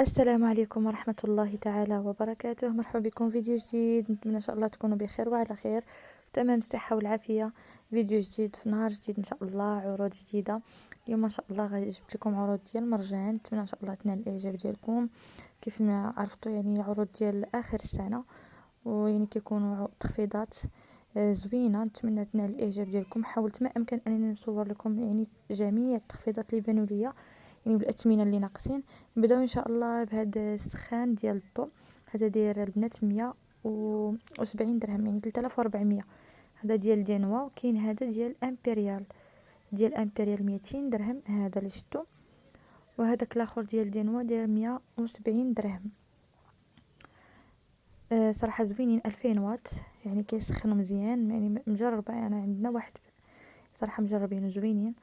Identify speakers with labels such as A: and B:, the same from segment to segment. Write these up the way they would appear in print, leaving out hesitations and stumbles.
A: السلام عليكم ورحمة الله تعالى وبركاته. مرحبا بكم فيديو جديد. نتمنى ان شاء الله تكونوا بخير وعلى خير تمام الصحة والعافية. فيديو جديد في نهار جديد ان شاء الله، عروض جديدة. اليوم ان شاء الله غادي جبت لكم عروض ديال مرجان، نتمنى ان شاء الله تنال الاعجاب ديالكم. كيف ما عرفتوا يعني عروض ديال اخر السنة، ويعني كيكونوا تخفيضات زوينة. نتمنى تنال الاعجاب ديالكم. حاولت ما امكن انني نصور لكم يعني جميع التخفيضات اللي بانوا ليا، يعني بالاثمنه اللي ناقصين. نبداو ان شاء الله بهذا السخان ديال الضو. هذا داير البنات 170 درهم، يعني 3400. هذا ديال دينوا. وكاين هذا ديال امبريال، ديال امبريال 200 درهم هذا اللي شفتو. وهذاك الاخر ديال دينوا داير 170 درهم. صراحه زوينين، 2000 واط، يعني كيسخنوا مزيان. يعني مجربه انا، عندنا واحد صراحه مجربين زوينين،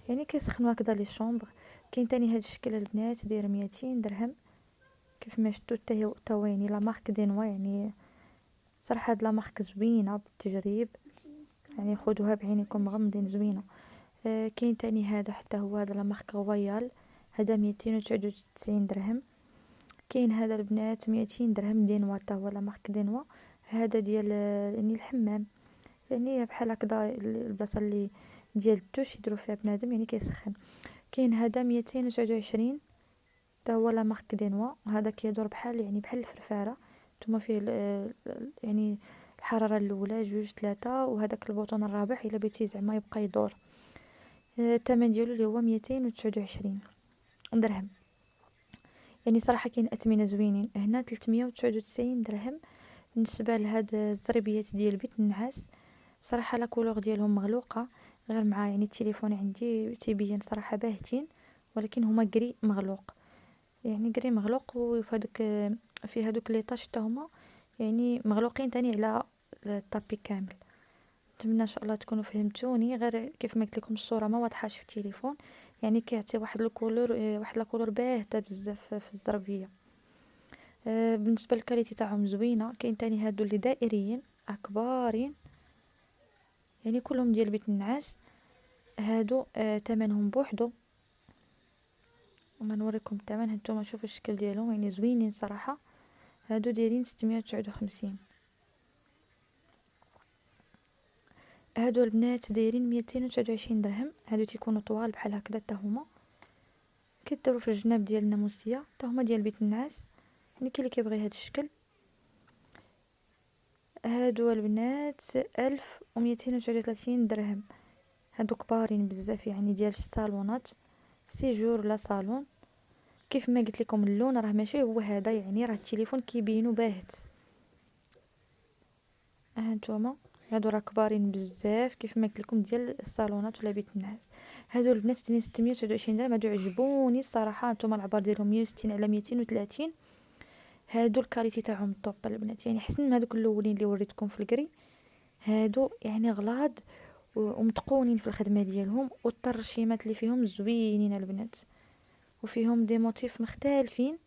A: يعني كيسخنوا هكذا لي شومبر. كاين تاني هاد الشكل البنات داير 200 درهم. كيف ما شفتوا حتى هو يعني لا مارك دينوا. يعني صراحه هاد لا مارك زوينه بالتجريب، يعني خذوها بعينكم مغمضين، زوينه. كاين تاني هذا حتى هو، هذا لا مارك رويال، هذا 299 درهم. كاين هذا البنات 200 درهم دينوا، حتى هو لا مارك دينوا. هذا ديال يعني الحمام، يعني بحال هكذا البلاصه اللي ديال الدوش يديروا فيها بنادم يعني كيسخن. كاين هذا 229، حتى هو لا مارك دينوا. هذا كيدور بحال يعني بحال الفرفاره. نتوما فيه يعني الحراره الاولى، جوج، ثلاثة، وهذاك البوطون الرابع الا بغيتي زعما يبقى يدور. الثمن ديالو اللي هو 229 درهم. يعني صراحه كاين اثمنه زوينين هنا. 399 درهم بالنسبه لهاد الزريبيات ديال بيت النعاس. صراحه لا كولور ديالهم مغلوقه، غير مع يعني التليفون عندي تيبين صراحه باهتين، ولكن هما كري مغلوق، يعني كري مغلوق. وفي هذوك في هذوك لي طاش حتى هما يعني مغلوقين تاني على الطابي كامل. نتمنى ان شاء الله تكونوا فهمتوني. غير كيف ما قلت لكم الصوره ما واضحاش في التليفون، يعني كيعطي واحد الكولور، واحد لاكولور باهته بزاف في الزربيه. بالنسبه للكاليتي تاعهم زوينه. كاين تاني هادو اللي دائريين اكبارين، يعني كلهم ديال بيت النعاس. هادو تمنهم بوحدو، وما نوريكم الثمن. هانتوما شوفوا الشكل ديالهم، يعني زوينين صراحه. هادو دايرين 659. هادو البنات دايرين 229 درهم. هادو تيكونوا طوال بحال هكذا حتى هما، كيديروا في الجناب ديال الناموسيه، حتى هما ديال بيت النعاس. يعني كاين اللي كيبغي هاد الشكل. هادو البنات 1239 درهم. هادو كبارين بزاف، يعني ديال الصالونات، سيجور لا صالون. كيف ما قلت لكم اللون راه ماشي هو هذا، يعني راه التليفون كيبينو باهت. هانتوما هادو راه كبارين بزاف، كيف ما قلت لكم ديال الصالونات ولا بيت النعاس. هادو البنات دايرين 629 درهم. هادو عجبوني الصراحه. هانتوما العبار ديالهم 160 على 230. هادو الكاليتي تاعهم طوب البنات، يعني حسن من هادوك الاولين اللي وريتكم في الكري. هادو يعني غلاض ومتقونين في الخدمه ديالهم، والترشيمات اللي فيهم زوينين البنات، وفيهم دي موتيف مختلفين.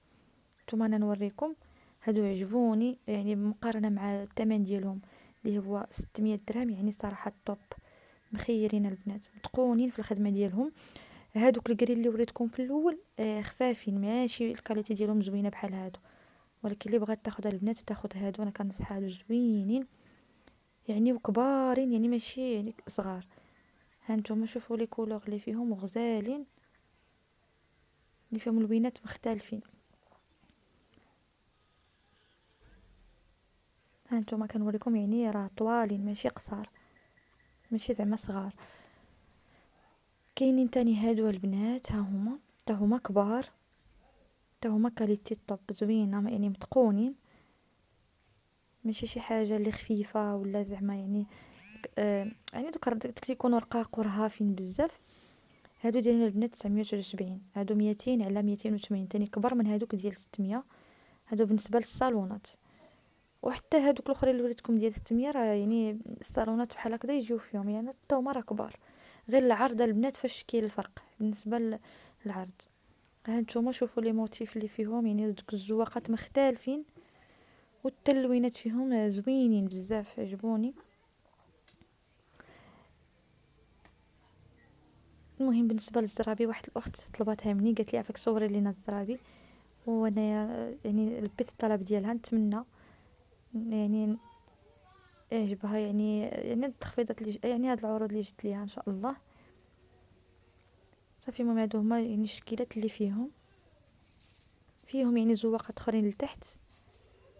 A: نتوما انا نوريكم. هادو عجبوني يعني مقارنه مع الثمن ديالهم اللي هو 600 درهم. يعني صراحه الطوب، مخيرين البنات، متقونين في الخدمه ديالهم. هادوك الكري اللي وريتكم في الاول خفافين، ماشي الكاليتي ديالهم زوينه بحال هادو. ولكن اللي بغات تاخذ البنات تاخذ هادو، انا كنصح هادو زوينين يعني وكبارين، يعني ماشي يعني صغار. هانتوما شوفوا لي كولور اللي فيهم غزالين، اللي فيهم لوينات مختلفين. هانتوما كنوريكم يعني راه طوالين ماشي قصار، ماشي زعما صغار. كاينين تاني هادو البنات، ها هما تا هما كبار، تا هما كاليتي طوب زوينه، يعني متقونين، ماشي شي حاجه اللي خفيفه ولا زعما يعني يعني دوك كيكونوا رقاق ورهافين بزاف. هادو دايرين البنات 970. هادو 200 على 280، تاني كبر من هادوك ديال 600. هادو بالنسبه للصالونات. وحتى هادوك الاخرين اللي وريتكم ديال 600 راه يعني الصالونات بحال هكذا يجيو فيهم، يعني حتى هما راه كبار. غير العرض البنات فاش كاين الفرق بالنسبه للعرض. ها نتوما شوفوا لي موتيف اللي فيهم، يعني دوك الزواقات مختلفين، والتلوينات فيهم زوينين بزاف، عجبوني. المهم بالنسبه للزرابي، واحد الاخت طلبتها مني، قالت لي عافاك صوري لينا الزرابي. وانايا يعني لبيت الطلب ديالها. نتمنى يعني يعجبها يعني التخفيضات اللي يعني هاد العروض اللي جبت ليها ان شاء الله. صافي المهم هادو هما يعني الشكيلات اللي فيهم يعني زواقات اخرين لتحت.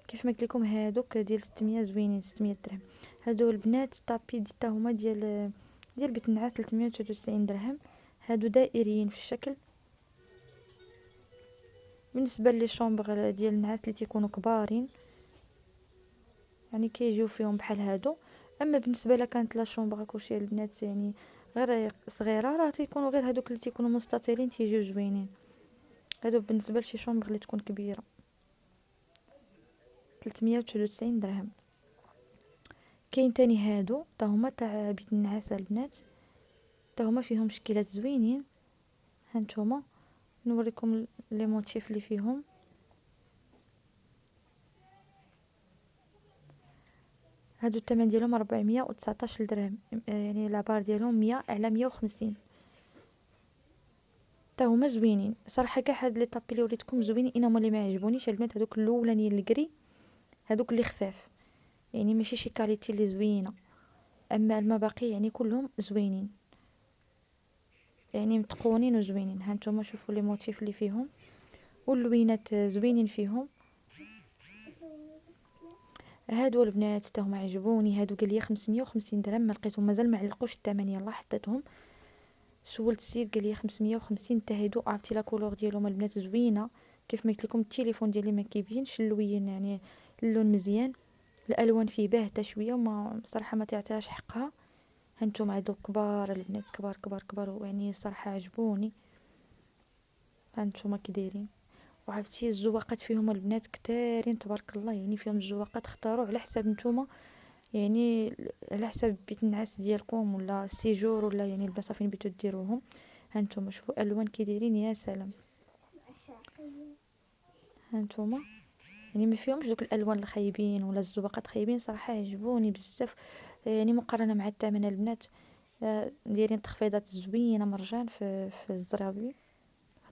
A: كيف ما قلت لكم هادوك ديال 600 زوينين، 600 درهم. هادو البنات طابي ديتا هما ديال بيت النعاس 399 درهم. هادو دائريين في الشكل. بالنسبه لي شومبر ديال النعاس اللي تيكونوا كبارين يعني كيجيو فيهم بحال هادو. اما بالنسبه لها كانت لا شومبر كلشي البنات يعني غير صغيره، راه تيكونوا غير هادوك اللي تيكونوا مستطيلين تيجيو زوينين. هادو بالنسبه لشي شومبر اللي تكون كبيره 399 درهم. كاين تاني هادو تا هما تاع بيت النعاس البنات، تا هما فيهم شكلات زوينين. هانتوما نوريكم لي موتيف اللي فيهم. هادو الثمن ديالهم 419 درهم، يعني العبار ديالهم 100 على 150. تا هما زوينين صراحه. كاع هاد لي طابي اللي وريتكم زوينين، انما اللي ما عجبونيش البنات هادوك الاولانيين الكري، هادوك اللي خفاف يعني ماشي شي كاليتي اللي زوينه. اما المباقي يعني كلهم زوينين يعني متقونين وزوينين. هانتوما شوفوا لي موتيف اللي فيهم واللوينات زوينين فيهم. هادو البنات تا هما عجبوني. هادو قال لي 550 درهم، ما لقيتهم مازال ما علقوش الثمن، يلا حطيتهم. سولت السيد قال لي 550. تا هادو عرفتي لا كولور ديالهم البنات زوينه. كيف ما قلت لكم التليفون ديالي ما كيبينش اللوين يعني اللون مزيان. الالوان فيه باهته شويه وما بصراحه ما تعطيهاش حقها. هانتوما هادو كبار البنات، كبار كبار كبار يعني صراحه عجبوني. هانتوما كي دايرين. وعرفتي الزواقات فيهم البنات كتارين تبارك الله. يعني فيهم الزواقات اختاروا على حساب نتوما، يعني على حسب بيت النعاس ديالكم ولا السيجور ولا يعني البلاصه فين بيتو ديروهم. هانتوما شوفوا الوان كي دايرين يا سلام. هانتوما يعني ما فيهمش دوك الالوان الخايبين ولا الزواقات خايبين، صراحه عجبوني بزاف. يعني مقارنه مع الثمن البنات دايرين تخفيضات زوينه مرجان في الزرابي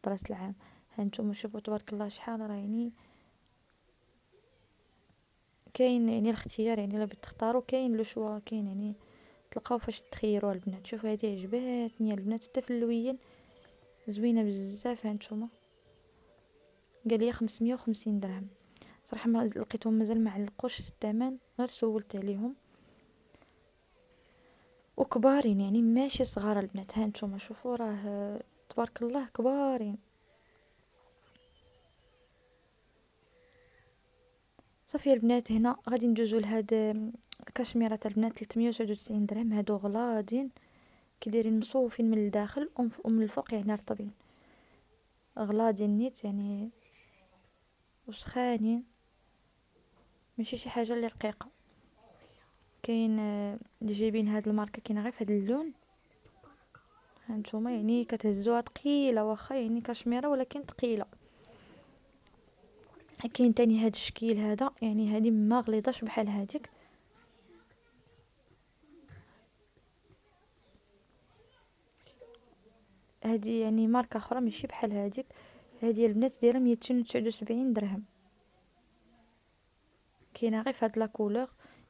A: في راس العام. هانتوما شوفوا تبارك الله شحال راه يعني كاين يعني الاختيار، يعني الا بغيتو تختاروا كاين لو شوا، كاين يعني تلقاو فاش تخيروا البنات. شوفوا هذه عجباتني البنات حتى في اللوين زوينه بزاف. هانتوما قال لي 550 درهم. صراحه ما لقيتهم مازال ما علقوش الثمن، غير سولت عليهم. وكبارين يعني ماشي صغار البنات. هانتوما شوفوا راه تبارك الله كبارين. صافي البنات هنا غادي ندوزو لهاد كاشميرات البنات 399 درهم. هادو غلاضين كي دايرين مصوفين من الداخل ومن الفوق يعني رطبين، غلاضين نيت يعني وسخانين، ماشي شي حاجه اللي رقيقه. كاين اللي جايبين هاد الماركه كاين غير في هاد اللون. هانتوما يعني كتهزوها ثقيله، واخا يعني كاشميره ولكن ثقيله. كاين تاني هاد الشكيل هذا، يعني هادي ما غليظاش بحال هاديك. هادي يعني ماركه اخرى ماشي بحال هاديك. هادي البنات دايره 279 درهم. كاينه غير في هاد لا كولور،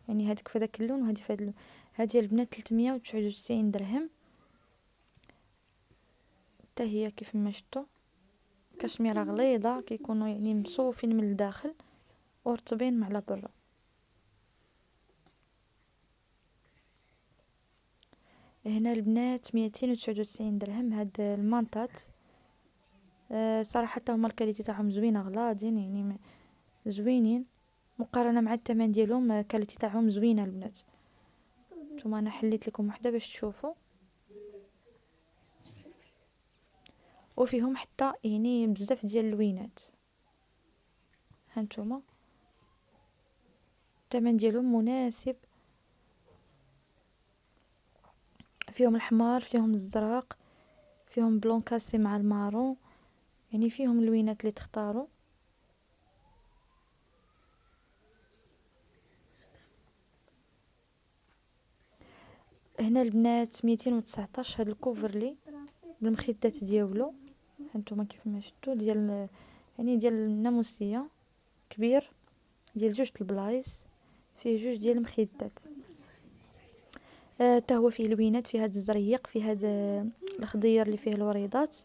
A: يعني هاديك في داك اللون وهادي في هاد اللون. هادي البنات 399 درهم حتى هي كيف ما شفتوا. كشميره غليظه كيكونوا يعني مصوفين من الداخل ورطبين مع لا برا. هنا البنات 299 درهم. هاد المانطات صراحه هما الكاليتي تاعهم زوينه، غلاضين يعني زوينين مقارنه مع الثمن ديالهم. الكاليتي تاعهم زوينه البنات. نتوما انا حليت لكم وحده باش تشوفوا. وفيهم حتى يعني بزاف ديال اللوينات. هانتوما الثمن ديالهم مناسب. فيهم الحمار، فيهم الزرق، فيهم بلون كاسي مع المارون، يعني فيهم اللوينات اللي تختاروا. هنا البنات 219 هاد الكوفرلي بالمخدات ديالو. هانتوما كيف ما شفتوا ديال يعني ديال الناموسيه كبير، ديال 2 البلايص، فيه 2 ديال المخدات. حتى هو فيه لوينات، فيه هذا الزريق، فيه هذا الخضير اللي فيه الوريضات،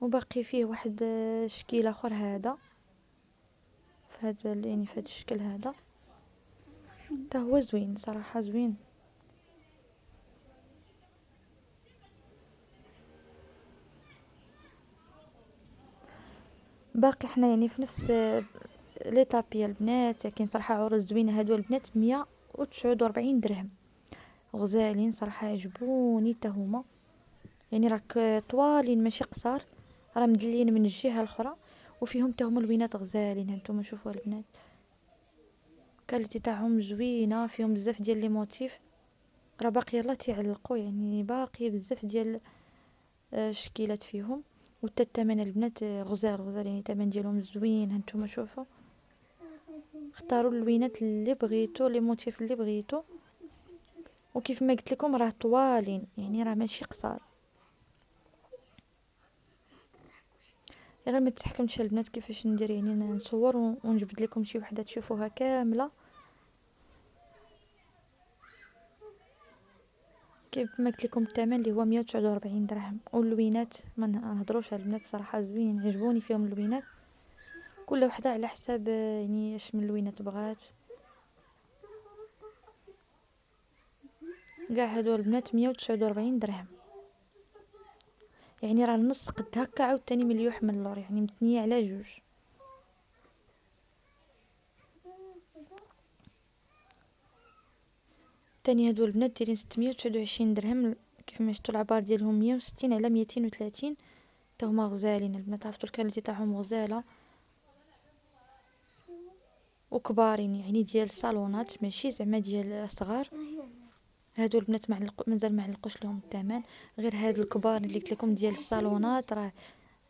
A: وباقي فيه واحد شكل اخر هذا في هذا يعني في هذا الشكل هذا. حتى هو زوين صراحه، زوين. باقي حنا يعني في نفس ليطابي البنات. كاين صراحه عروض زوينه هادو البنات 149 درهم، غزالين صراحه، عجبوني حتى هما. يعني راك طوالين ماشي قصار، راه مدلين من الجهه الاخرى، وفيهم حتى هما لوينات غزالين. هانتوما شوفوا البنات، كاليتي تاعهم زوينه، فيهم بزاف ديال لي موتيف. راه باقي يلا تيعلقوا، يعني باقي بزاف ديال الشكيلات فيهم. وحتى الثمن البنات غزال غزال، يعني الثمن ديالهم زوين. هانتوما شوفوا، اختاروا اللوينات اللي بغيتو، لي موتيف اللي بغيتو. وكيف ما قلت لكم راه طوالين، يعني راه ماشي قصار. غير ما تحكمش البنات كيفاش ندير، يعني نصور ونجبد لكم شي وحده تشوفوها كامله. كيف ما قلت لكم الثمن اللي هو 149 درهم. واللوينات ما نهضروش على البنات صراحه، زوين، عجبوني فيهم اللوينات. كل وحده على حساب يعني اش من لوينات بغات. كاع هادو البنات 149 درهم، يعني راه نص قد هكا عاوتاني مليوح من اللور، يعني متنيه على 2. تاني هادو البنات دايرين 629 درهم. كيف ما شفتوا العبار ديالهم 160 على 230. حتى هما غزالين البنات، عرفتوا الكاليتي تاعهم غزاله وكبارين، يعني ديال الصالونات ماشي زعما ديال صغار. هادو البنات مازال ما علقوش لهم الثمن. غير هاد الكبار اللي قلت لكم ديال الصالونات راه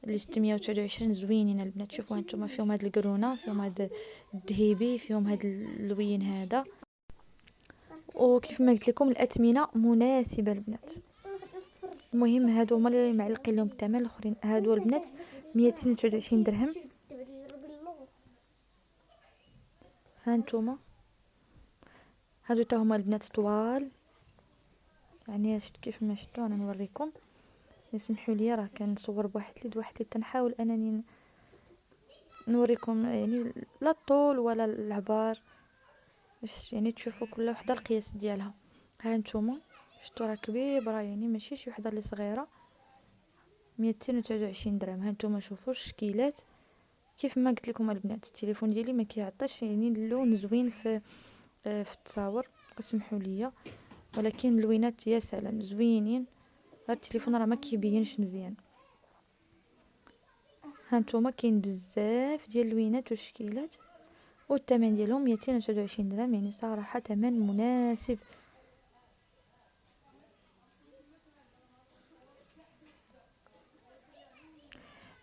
A: اللي 629 زوينين البنات. شوفوا هانتوما، فيهم هاد القرونه، فيهم هاد الذهبي، فيهم هاد اللوين هذا. وكيف ما قلت لكم الاثمنه مناسبه البنات. المهم هادو هما اللي معلقين لهم الثمن. الاخرين هادو البنات 229 درهم. هانتوما هادو تا هما البنات طوال، يعني شفت كيف ما شفتوا. انا نوريكم، يسمحوا لي راه كنصور بواحد اليد واحد اليد، تنحاول انني نوريكم يعني لا الطول ولا العبار، باش يعني تشوفوا كل وحده القياس ديالها. ها نتوما شفتوا راه كبيبره، يعني ماشي شي وحده اللي صغيره. 229 درهم. ها نتوما شوفوا الشكيلات. كيف ما قلت لكم البنات التليفون ديالي ما كيعطيش يعني اللون زوين في التصاور، اسمحوا لي، ولكن اللوينات يا سلام زوينين. هاد التليفون راه ما كيبينش مزيان. هانتوما كاين بزاف ديال اللوينات والشكيلات، والثمن ديالهم 229 درهم، يعني صراحه ثمن مناسب.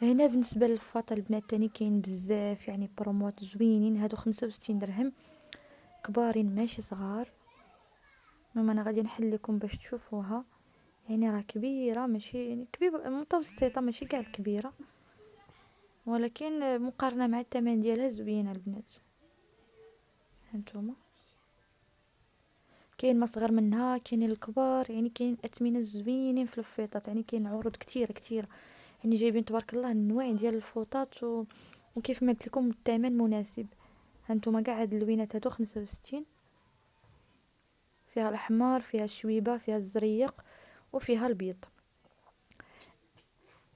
A: هنا بالنسبه للفاط البنات تاني كاين بزاف يعني بروموات زوينين. هادو 65 درهم، كبارين ماشي صغار. المهم انا غادي نحل لكم باش تشوفوها، يعني راه كبيره ماشي يعني كبيره، متوسطه ماشي كاع كبيره، ولكن مقارنه مع الثمن ديالها زوينه البنات. هانتوما كاين ما صغر منها، كاين الكبار، يعني كاين اثمنه زوينين في الفيطات، يعني كاين عروض كتيره كتيره، يعني جايبين تبارك الله النوع ديال الفوطات وكيف ما قلت لكم الثمن مناسب. هانتوما كاع هاد اللوينات هادو 65، فيها الاحمر، فيها الشويبه، فيها الزريق، وفيها البيض.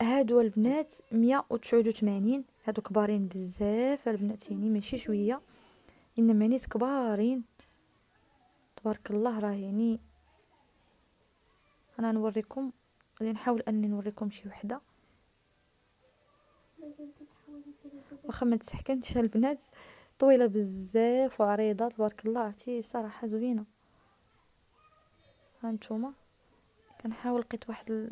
A: هادو البنات 189. هادو كبارين بزاف البنات، يعني ماشي شويه، انما نيت كبارين تبارك الله. راه يعني انا نوريكم، غادي نحاول اني نوريكم شي وحده واخا ما تسحكمش البنات، طويله بزاف وعريضه تبارك الله، عرفتي صراحه زوينه. هانتوما كنحاول لقيت واحد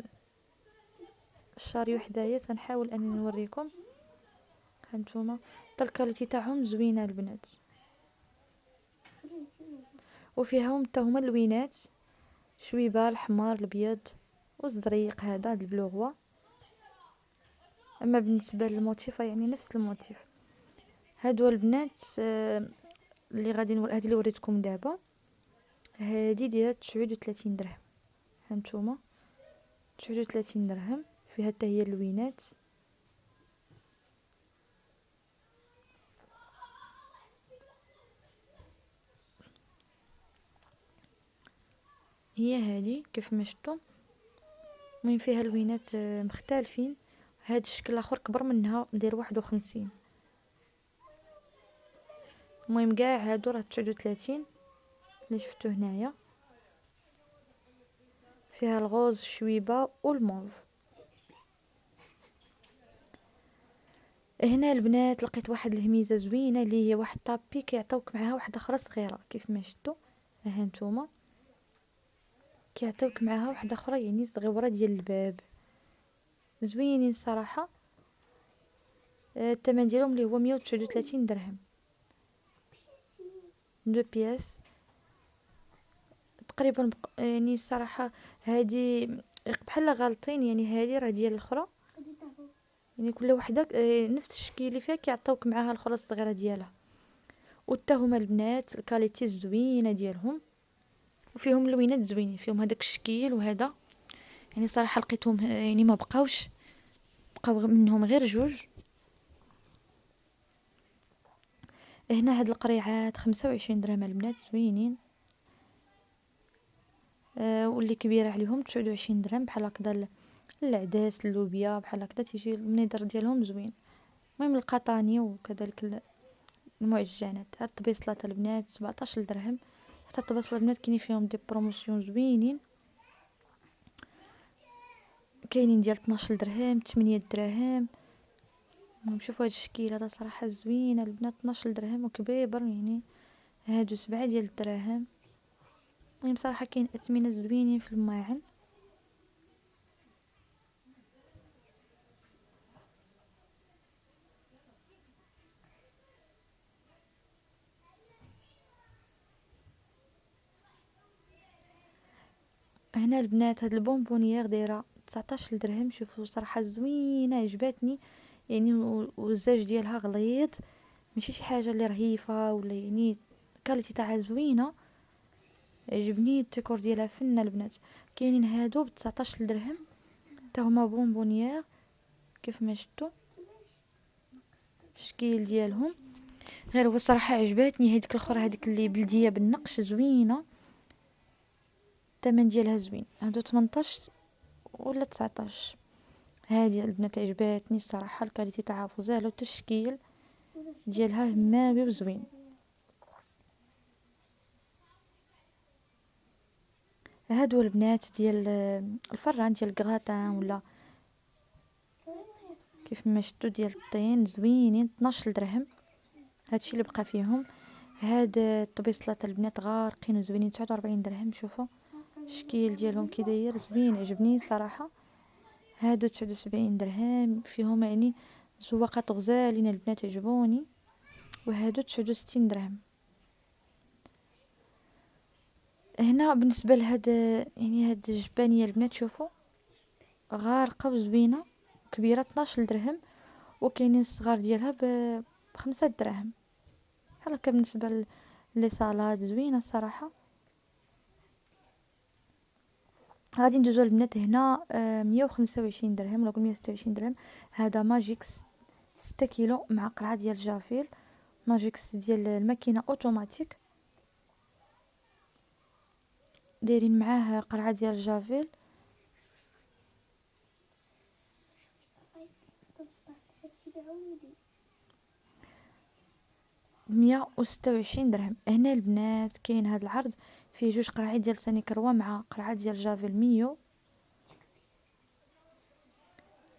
A: الشاري وحدايا، تنحاول اني نوريكم. هانتوما حتى الكاليتي تاعهم زوينه البنات، وفيهم حتى هما اللوينات، شويبه، الحمار، الابيض والزريق، هذا البلوغوا. اما بالنسبه للموتيف يعني نفس الموتيف. هادو البنات اللي غادي هاد اللي وريتكم دابا، هادي دايره 39 درهم. هانتوما 39 درهم، فيها حتى هي اللوينات. هي هادي كيف ما شفتوا. المهم فيها لوينات مختلفين. هاد الشكل الاخر كبر منها، ندير 51. المهم كاع هادو راه 39 اللي شفتو هنايا. فيها الغوز شويبه والموف. هنا البنات لقيت واحد الهميزه زوينه اللي هي واحد طابي كيعطيوك معاها واحده اخرى صغيره كيف ما شفتوا. ها نتوما كيعطيوك معاها واحده اخرى يعني صغيره ديال الباب، زوينين صراحه. الثمن ديالهم اللي هو 139 درهم. دو بياس تقريبا يعني الصراحه هادي بحال غالطين، يعني هادي راه ديال الاخرى، يعني كل وحده نفس الشكل اللي فيها كيعطيوك معاها الاخرى الصغيره ديالها. وتا هما البنات الكاليتي الزوينه ديالهم، وفيهم لوينات زوينين، فيهم هذاك الشكل وهذا. يعني صراحه لقيتهم يعني ما بقاوش، بقاو منهم غير جوج. هنا هاد القريعات 25 درهم البنات زوينين. واللي كبيره عليهم 29 درهم بحال هكذا. العدس اللوبيا بحال هكذا تيجي المنيدر ديالهم زوين. المهم القطاني وكذلك المعجنات. هاد الطبيصلات البنات 17 درهم. حتى الطبيصلات البنات كاينين فيهم دي بروموسيون زوينين، كاينين ديال 12 درهم 8 دراهم. شوفوا هاد الشكل هذا صراحه زوين البنات، 12 درهم وكبيبر يعني. هادو 7 ديال الدراهم. المهم صراحه كاين اثمنه زوينين في الماعن. هنا البنات هاد البونبونيير دايره 19 درهم. شوفوا صراحه زوينه عجباتني يعني، والزاج ديالها غليظ، ماشي شي حاجه اللي رهيفه ولا يعني كاليتي تاعها زوينه. عجبني الديكور ديالها فنه البنات. كاينين هادو ب 19 درهم حتى هما بونبونيير كيف ما شفتوا الشكل ديالهم. غير هو الصراحه عجباتني هذيك الاخرى، هذيك اللي بلديه بالنقش زوينه. الثمن ديالها زوين. هادو 18 ولا 19. هذه البنات عجباتني الصراحه، الكاليتي تاعها فظيعه والتشكيل ديالها هماوي وزوين. هادو البنات ديال الفران ديال الكغاتان ولا كيف ما شفتوا ديال الطين زوينين 12 درهم. هادشي اللي بقى فيهم. هاد الطبيصلات البنات غارقين وزوينين 49 درهم. شوفوا الشكل ديالهم كي داير زوين عجبني صراحه. هادو 79 درهم فيهم يعني زواقات غزالين البنات عجبوني. وهادو 69 درهم. هنا بالنسبه لهاد يعني هاد الجبانيه البنات شوفوا غارقه وزوينه كبيره 12 درهم. وكاينين الصغار ديالها ب5 دراهم. بحال هكا بالنسبه لي صالاد زوينه الصراحه. غادي ندوزو البنات هنا 125 درهم ولا 126 درهم. هذا ماجيكس 6 كيلو مع قرعه ديال جافيل. ماجيكس ديال الماكينه اوتوماتيك، دايرين معاه قرعه ديال جافيل. ب126 درهم. هنا البنات كاين هذا العرض فيه جوج قرعات ديال ساني كروه مع قرعه ديال جافيل ميو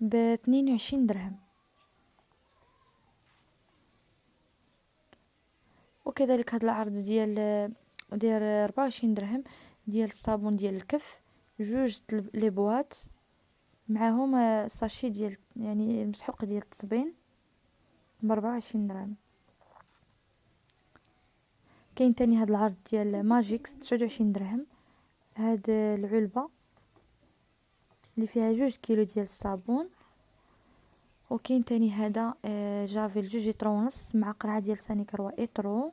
A: ب22 درهم. وكذلك هذا العرض ديال 24 درهم ديال الصابون ديال الكف، جوج لي بواط معاهم ساشي ديال يعني المسحوق ديال التصبين ب24 درهم. كاين تاني هذا العرض ديال ماجيكس 29 درهم. هاد العلبه اللي فيها 2 كيلو ديال الصابون وكاين تاني هذا جافيل 2 لتر ونص مع قرعه ديال سانيكروا ايترو،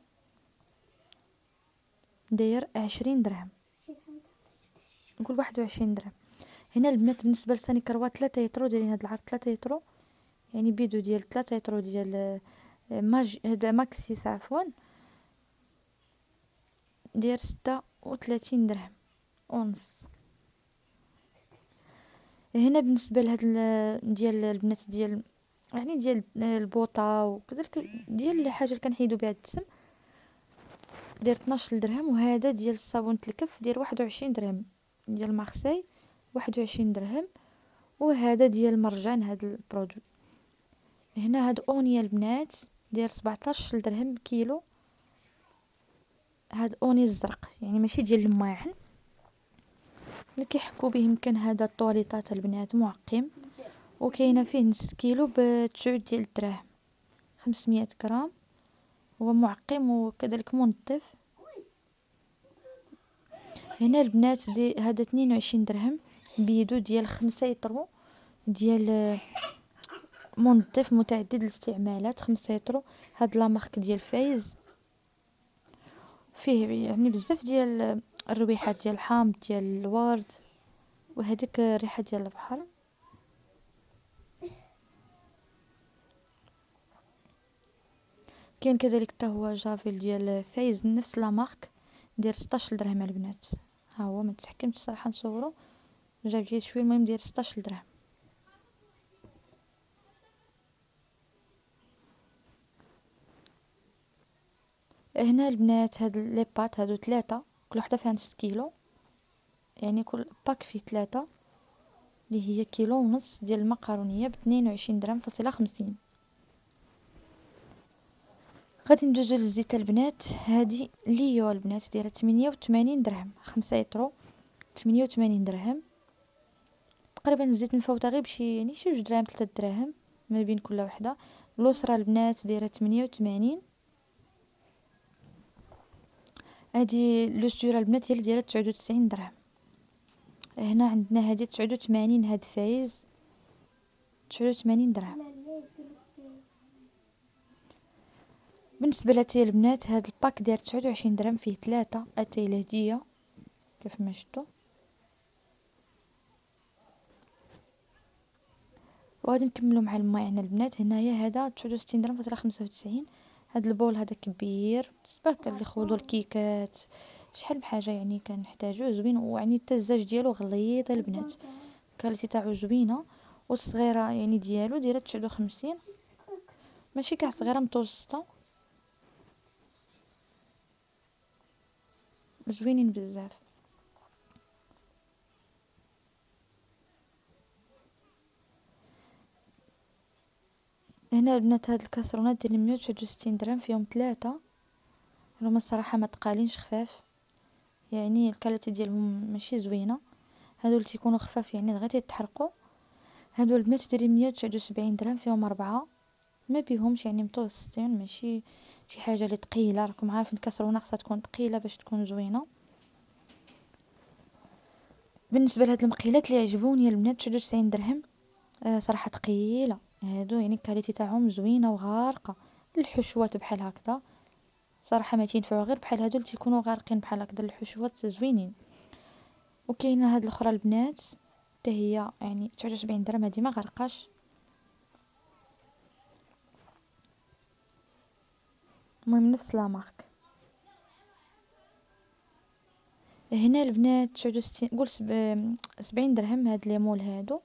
A: داير 20 درهم، نقول 21 درهم. هنا البنات بالنسبه لسانيكروا 3 يطرو، دايرين هاد العرض 3 يطرو، يعني بيدو ديال 3 يطرو ديال هذا ماكسيس عفوا، داير 36 درهم ونص. هنا بالنسبه لهاد ديال البنات ديال يعني ديال البوطه وكذلك ديال الحاجه اللي كنحيدو بها الدسم، داير 12 درهم. وهذا ديال الصابون الكف داير 21 درهم، ديال مارسي 21 درهم. وهذا ديال مرجان هاد البرودوي. هنا هاد اونيا البنات داير 17 درهم كيلو، هاد اوني الزرق يعني ماشي ديال الماعن اللي كيحكوا به. يمكن هذا الطواليطات البنات معقم، وكاينه فيه نص كيلو ب9 ديال الدراهم، 500 غرام. هو معقم وكذلك منظف. هنا البنات دي هذا 22 درهم بيدو ديال 5 يطرو، ديال منظف متعدد الاستعمالات 5 يطرو. هاد لا مارك ديال فايز، فيه يعني بزاف ديال الرويحات ديال الحامض ديال الورد وهذيك الريحه ديال البحر. كاين كذلك حتى هو جافيل ديال فايز نفس لا مارك، داير 16 درهم البنات. ها هو ما تحكمتش صراحه نصورو، جاب لي شويه، المهم داير 16 درهم. هنا البنات هاد لي بات هادو 3، كل وحده فيها نص كيلو، يعني كل باك فيه 3 اللي هي كيلو ونص ديال المقارونيه ب 22 درهم فاصله 50. غادي ندوزو للزيت البنات. هادي ليو البنات دايره 88 درهم، 5 يطرو 88 درهم تقريبا. الزيت مفوته غير بشي يعني شي 2 دراهم 3 دراهم ما بين كل وحده. الأسرة البنات دايره 88. هادي لو ستورة البنات هي اللي دايره 99 درهم. هنا عندنا هادي 89، هاد فايز 89 درهم. بالنسبه لاتاي البنات هاد الباك داير 29 درهم، فيه 3 اتاي الهديه كيف ما شفتوا. وغادي نكملوا مع الماعن البنات. هنايا هذا 69 درهم فاصله 95. هاد البول هذا كبير بالنسبه اللي خوضوا الكيكات شحال بحاجه يعني كنحتاجوه، زوين ويعني حتى الزاج ديالو غليظ البنات، كاليتي تاعو زوينه. والصغيره يعني ديالو دايره 59، ماشي كاع صغيره متوسطه، زوينين بزاف. هنا البنات هاد الكاسرونات ديال 169 درهم، فيهم 3. هما الصراحه ما تقالينش، خفاف يعني الكاليتي ديالهم ماشي زوينه. هادو اللي تيكونوا خفاف يعني دغيا تيتحرقوا. هادو البنات دايرين 179 درهم، فيهم 4، ما بيهمش يعني متوسطين، ماشي شي حاجه اللي ثقيله. راكم عارفين الكاسرونه خاصها تكون ثقيله باش تكون زوينه. بالنسبه لهاد المقيلات اللي عجبوني البنات 99 درهم، صراحه ثقيله. هادو يعني الكاليتي تاعهم زوينه وغارقه. الحشوات بحال هكذا صراحه ما تينفعوا غير بحال هادو اللي تيكونوا غارقين بحال هكذا، الحشوات زوينين. وكاينه هاد الاخرى البنات حتى هي يعني 79 درهم، هادي ما غرقاش. المهم نفس لا مارك. هنا البنات 69 قول 70 درهم هاد ليمول هادو.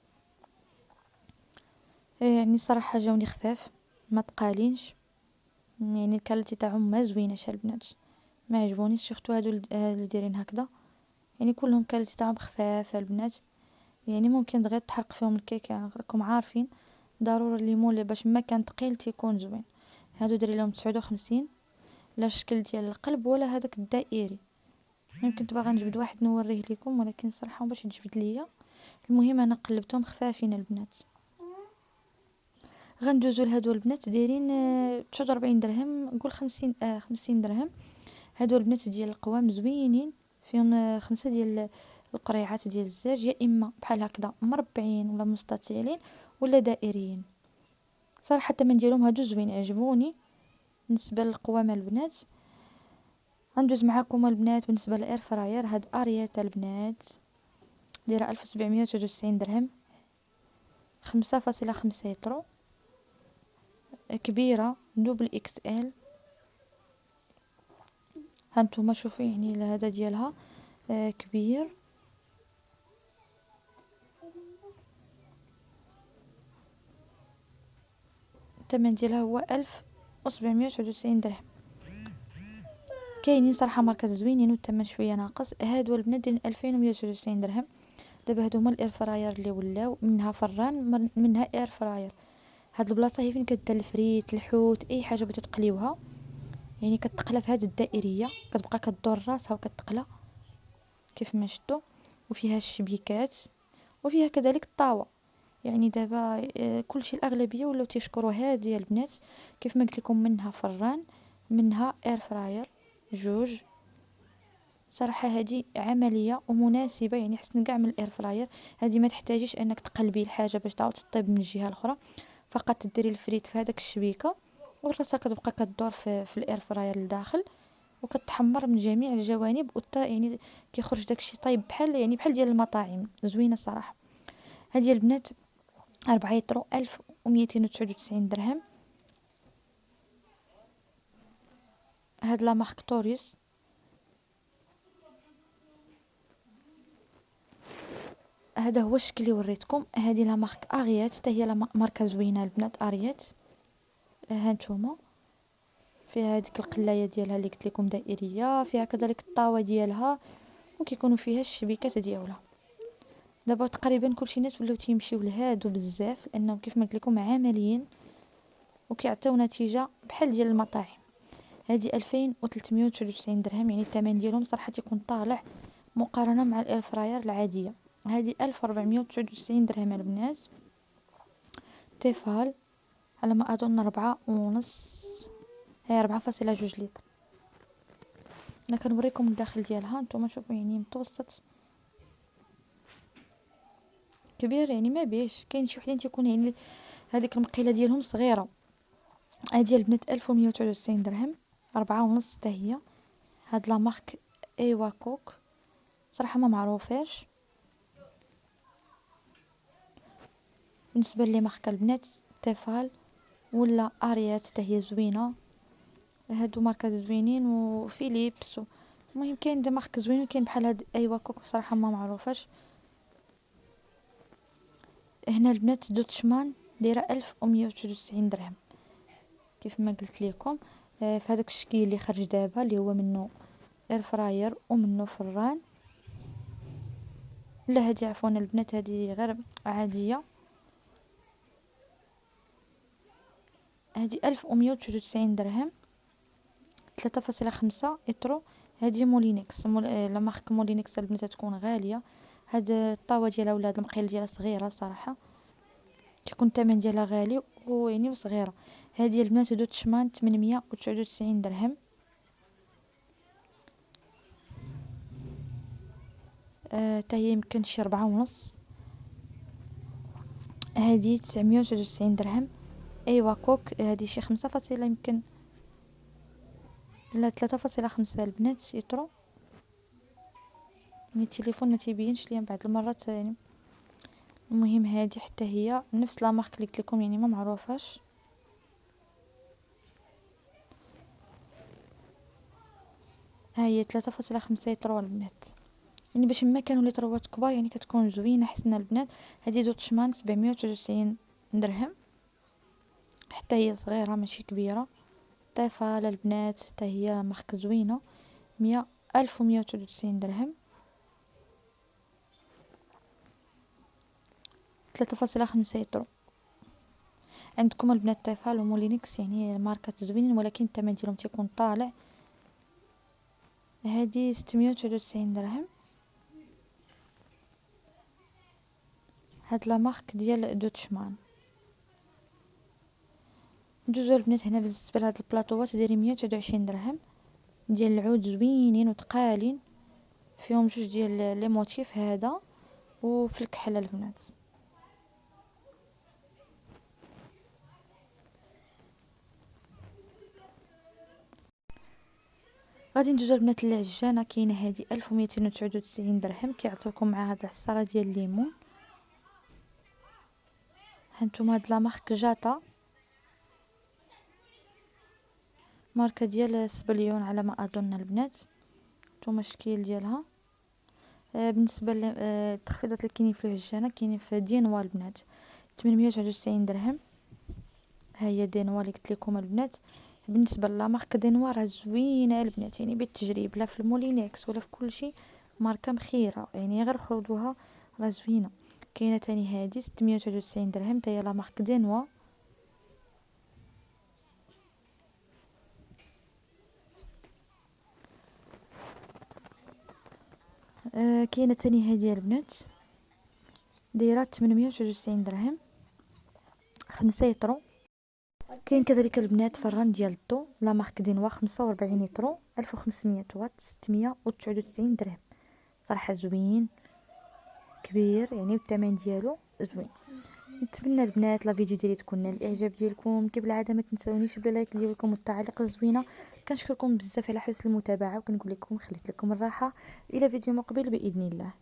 A: يعني صراحه جاوني خفاف ما تقالينش، يعني الكاليتي تاعهم ما زويناش البنات، ما عجبونيش سورتو هادو اللي دايرين هكذا. يعني كلهم كاليتي تاعهم خفاف البنات، يعني ممكن دغيا تحرق فيهم الكيك. يعني راكم عارفين ضروري الليمون باش ما كان ثقيل تيكون زوين. هادو داير لهم 59، لا الشكل ديال القلب ولا هذاك الدائري. يمكن باغا نجبد واحد نوريه لكم، ولكن صراحه باش تجبد ليا. المهم انا قلبتهم خفافين البنات. غندوزو لهادو البنات دايرين 49 درهم، نقول 50 درهم. هادو البنات ديال القوام زوينين، فيهم 5 ديال القريعات ديال الزاج، يا اما بحال هكذا مربعين ولا مستطيلين ولا دائريين. صراحه الثمن ديالهم هادو زوين عجبوني بالنسبه للقوامه البنات. غندوز معاكم البنات بالنسبه للاير فراير. هاد اريتا البنات دايره 1793 درهم، 5.5 لتر، كبيره دوبل اكس ال. هانتوما شوفوا يعني هذا ديالها كبير. الثمن ديالها هو 1799 درهم. كاينين صراحه ماركات زوينين والثمن شويه ناقص. هادو البنات دايرين 2199 درهم. دابا هادو هما الاير فراير اللي ولاو، منها فران منها اير فراير. هاد البلاصه هي فين كدير الفريت الحوت اي حاجه بغيتو تقليوها، يعني كتقلى في هاد الدائريه، كتبقى كدور راسها وكتقلى كيف ما شفتوا. وفيها الشبيكات وفيها كذلك الطاوه. يعني دابا كلشي الاغلبيه ولاو تيشكروا هذه البنات. كيف ما قلت لكم منها فران منها اير فراير جوج. صراحه هذه عمليه ومناسبه، يعني حسن كاع من الاير فراير. هذه ما تحتاجيش انك تقلبي الحاجه باش تعاود تطيب من الجهه الاخرى، فقط تديري الفريت في هذاك الشبيكه والراسه كتبقى كدور في الاير فراير لداخل وكتحمر من جميع الجوانب يعني كيخرج داكشي طيب بحال يعني بحال ديال المطاعم. زوينه الصراحه. هذه البنات 4 يطرو 1299 درهم. هاد لا مارك توريس. هذا هو الشكل اللي وريتكم. هذه لا مارك اريات، حتى هي لا ماركه زوينه البنات اريات. هانتوما فيها هذيك القلايه ديالها اللي قلت لكم دائريه، فيها كذلك الطاوه ديالها وكيكونوا فيها الشبيكات ديالها. دابا تقريبا كلشي الناس ولاو تيمشيو لهادو بزاف لانهم كيف ما قلت لكم عمليين وكيعطيو نتيجه بحال ديال المطاعم. هذه 2399 درهم، يعني الثمن ديالهم صراحه تيكون طالع مقارنه مع الاير فراير العاديه. هذه 1499 درهم البنات. تيفال على ما اظن 4.5، هي 4.2 لتر. انا كنوريكم الداخل ديالها نتوما شوفوا، يعني متوسط كبير، يعني ما بيش. كاين شي وحدين تيكون يعني هذيك المقيله ديالهم صغيره. هذه البنات 1199 درهم، 4.5 حتى هي. هاد لا مارك ايوا كوك صراحه ما معروفاش. بالنسبه لي ماركه البنات تيفال ولا اريات حتى هي زوينه. هادو ماركات زوينين وفيليبس المهم كاين دي مارك زوين وكاين بحال هاد ايوا كوك بصراحه ما معروفاش. هنا البنات دوتشمان دايره 1199 درهم كيف ما قلت لكم. في هذاك الشكل اللي خرج دابا اللي هو منه اير فراير ومنه فران. لا هذه عفوا البنات هذه غير عاديه. هذه 1199 درهم، 3.5 لتر. هذه مولينكس لا مارك مولينكس البنات تكون غاليه. هاد الطاوه ديالها ولا هاد المقيل ديالها صغيره صراحه، تكون الثمن ديالها غالي ويعني صغيره. هذه البنات دوت شمان 899 درهم. حتى هي يمكن شي 4.5. هذه 999 درهم. ايوا كوك هذه شي 5 فاصلة يمكن لا 3.5 البنات يطرو. يعني التليفون ما تيبينش ليا بعض المرات يعني. المهم هذه حتى هي نفس لا مارك اللي قلت لكم، يعني ما معروفاش. ها هي 3.5 لتر البنات، يعني باش ما كانوا لتروات كبار يعني كتكون زوينه حسنا البنات. هذه دوت شمان 799 درهم، حتى هي صغيره ماشي كبيره. طيفه للبنات حتى هي مارك زوينه 1199 درهم، 3.5 لتر. عندكم البنات تيفال ومولينكس يعني ماركات زوينين ولكن الثمن ديالهم تيكون طالع. هذه 699 درهم. هاد لا مارك ديال دوتشمان. ندوزو البنات هنا بالنسبه لهاد البلاطوات دايرين 129 درهم، ديال العود زوينين وتقالين، فيهم جوج ديال لي موتيف هذا وفي الكحل البنات. غادي ندوزو البنات للعجانه. كاينه هذه 1299 درهم، كيعطيوكم مع هاد العصاره ديال الليمون. هانتوما هاد لا مارك جاتا، ماركه ديال سبليون على ما اظن البنات. نتوما الشكل ديالها. بالنسبه للتخفيضات اللي كاينين في العجانه، كاينين في دينوا البنات 899 درهم. ها هي دينوا اللي قلت لكم البنات. بالنسبه لا ماركه دينوا راه زوينه البنات، يعني بالتجريب، لا في المولينكس ولا في كل شيء، ماركه مخيره، يعني غير خذوها راه زوينه. كاينه تاني هذه 699 درهم، حتى هي لا مارك دينوا. كاينه تاني هذه البنات دايره 899 درهم، 5 يطرو. كاين كذلك البنات فران ديال الضو لا مارك دينوا 45 يطرو، 1500 واط، 699 درهم. صراحه زوين كبير يعني، والثمن ديالو زوين. نتمنى البنات لا فيديو ديالي تكون نال الاعجاب ديالكم. كيف العاده ما تنساونيش بلا لايك ديالكم والتعليق الزوينه. كنشكركم بزاف على حسن المتابعه، وكنقول لكم خليت لكم الراحه. الى فيديو مقبل باذن الله.